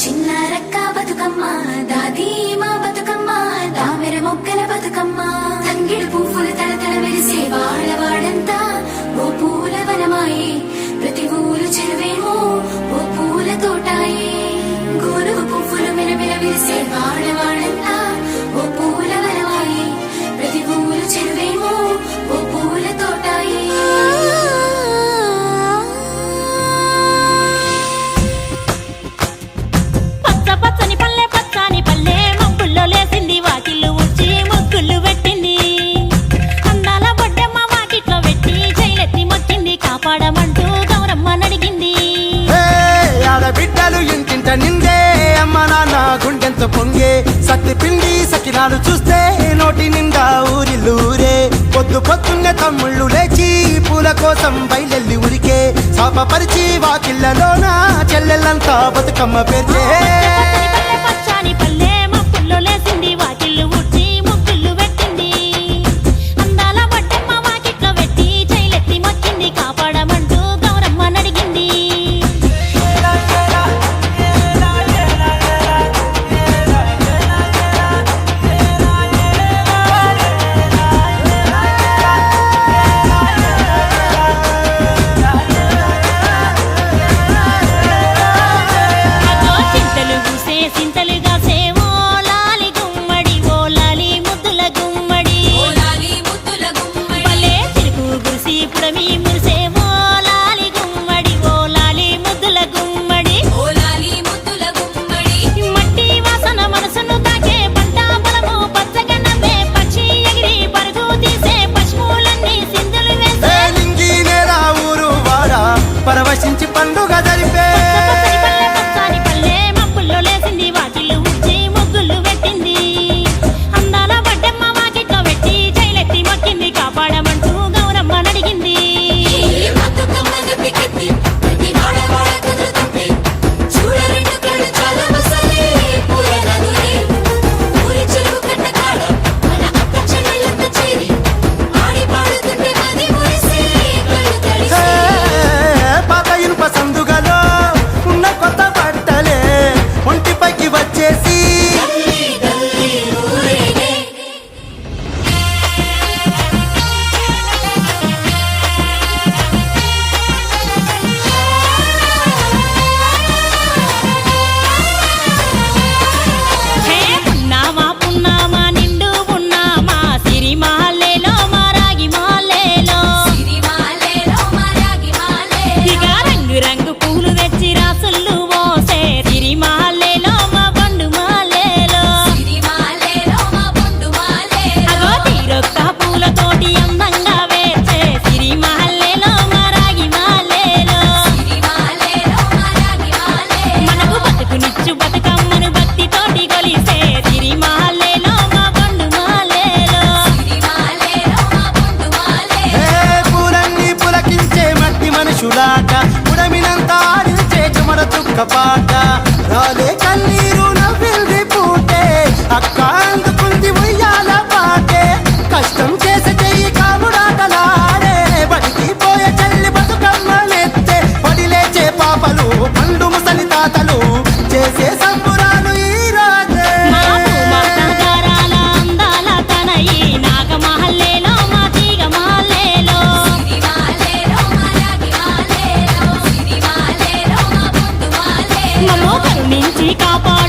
చిన్నారక్క బతుకమ్మ దాది మా బతుకమ్మ దామెర మొక్కల బతుకమ్మ తంగిడు పువ్వులు తడతడ మెరిసే వాడవాడంతా ఓ పూల వనమాయే ప్రతి ఊరు చెరువేమో ఓ పూల తోటాయే గోరుగు పువ్వులు మెరమెర విరిసే వాడవాడంతా ఓ పూల వనమాయే ప్రతి ఊరు చెరువేమో ఓ పూల తోటాయే పచ్చని పల్లె పచ్చని పల్లె మబ్బుల్లో లేసింది వాకిళ్ళు ఊడ్చి ముగ్గులు పెట్టింది అందాల బొడ్డమ్మ వాకిట్లో పెట్టి జైలెత్తి మొక్కింది కాపాడమంటూ గౌరమ్మ నడిగింది ఆడబిడ్డలు ఇంటింట నిందే అమ్మ నాన్న గుండెంత పొంగే సత్తి పిండి సకినాలు చూస్తే నోటి నిండా ఊరిల్లూరే పొద్దు పొద్దున్నే తమ్ముళ్ళు లేచి పూల కోసం బయలెల్లి ఉరికే శాపపరిచి వాకిళ్ళలోన చెల్లెళ్ళంతా బతుకమ్మ పేర్చే పచ్చని పల్లె మబ్బుల్లో లేసింది వాకిళ్ళు ఊడ్చి ముగ్గులు పెట్టింది అందాల బొడ్డమ్మ వాకిట్లో పెట్టి జైలెత్తి మొక్కింది కాపాడమంటూ గౌరమ్మ నడిగింది చింతలుగా సేవో లాలి గుమ్మడి ఓ లాలి ముద్దుల గుమ్మడి భలే తిరుగు గురిసి పుడమి మురిసేవో లాలి గుమ్మడి ఓ లాలి ముద్దుల గుమ్మడి మట్టి వాసన మనసును తాకే పంట పొలము పచ్చగా నవ్వే పక్షి ఎగిరి పరుగు తీసే పశువులన్నీ సింధులు వేసే నింగి నేల ఊరు వాడ పరవశించి పండుగ జరిపే పచ్చని పల్లె మబ్బుల్లో లేసింది వాకిళ్ళు ఊడ్చి ముగ్గులు పెట్టింది అందాల బొడ్డమ్మ వాకిట్లో పెట్టి జైలెత్తి మొక్కింది కాపాడమంటూ గౌరమ్మ నడిగింది పాత ఇనుప సందుగలో ఉన్న కొత్త బట్టలే ఒంటిపైకి వచ్చేసి హే పున్నామా పున్నామా నిండు పున్నామా సిరి మహల్లేలో మా రాగి మహల్లేలో ఇక రంగు రంగు పూలు తెచ్చి రాసుళ్ళు మోసే సిరి మహల్లేలో మా బండు మహల్లేలో అగో తీరొక్క పూలతోటి అందంగా వేచే సిరి మహల్లేలో మా రాగి మహల్లేలో మనకు బతుకునిచ్చు బతుకమ్మను భక్తితోటి కొలిసే సిరి మహల్లేలో మా బండు మహల్లేలో పూలన్నీ పులకించే మట్టి మనుషులాట ఉడమినంతా ఆడించే చెమర చుక్క పాట రాలే కన్నీరు నవ్వింది పూటే అక్క అందుకుంది ఉయ్యాల పాటే కష్టం చేసే చెయ్యి కాముడాటలాడే బడికి పోయే చెల్లి బతుకమ్మ నెత్తే పడి లేచే పాపలు పండు ముసలి తాతలు చేసే సంబురాలు ఈ రోజే మా భూమాతాగారాల అందాల తనయి నాగ మహల్లేలో మా తీగ మహల్లేలో మమ్మో కరుణించి కాపాడు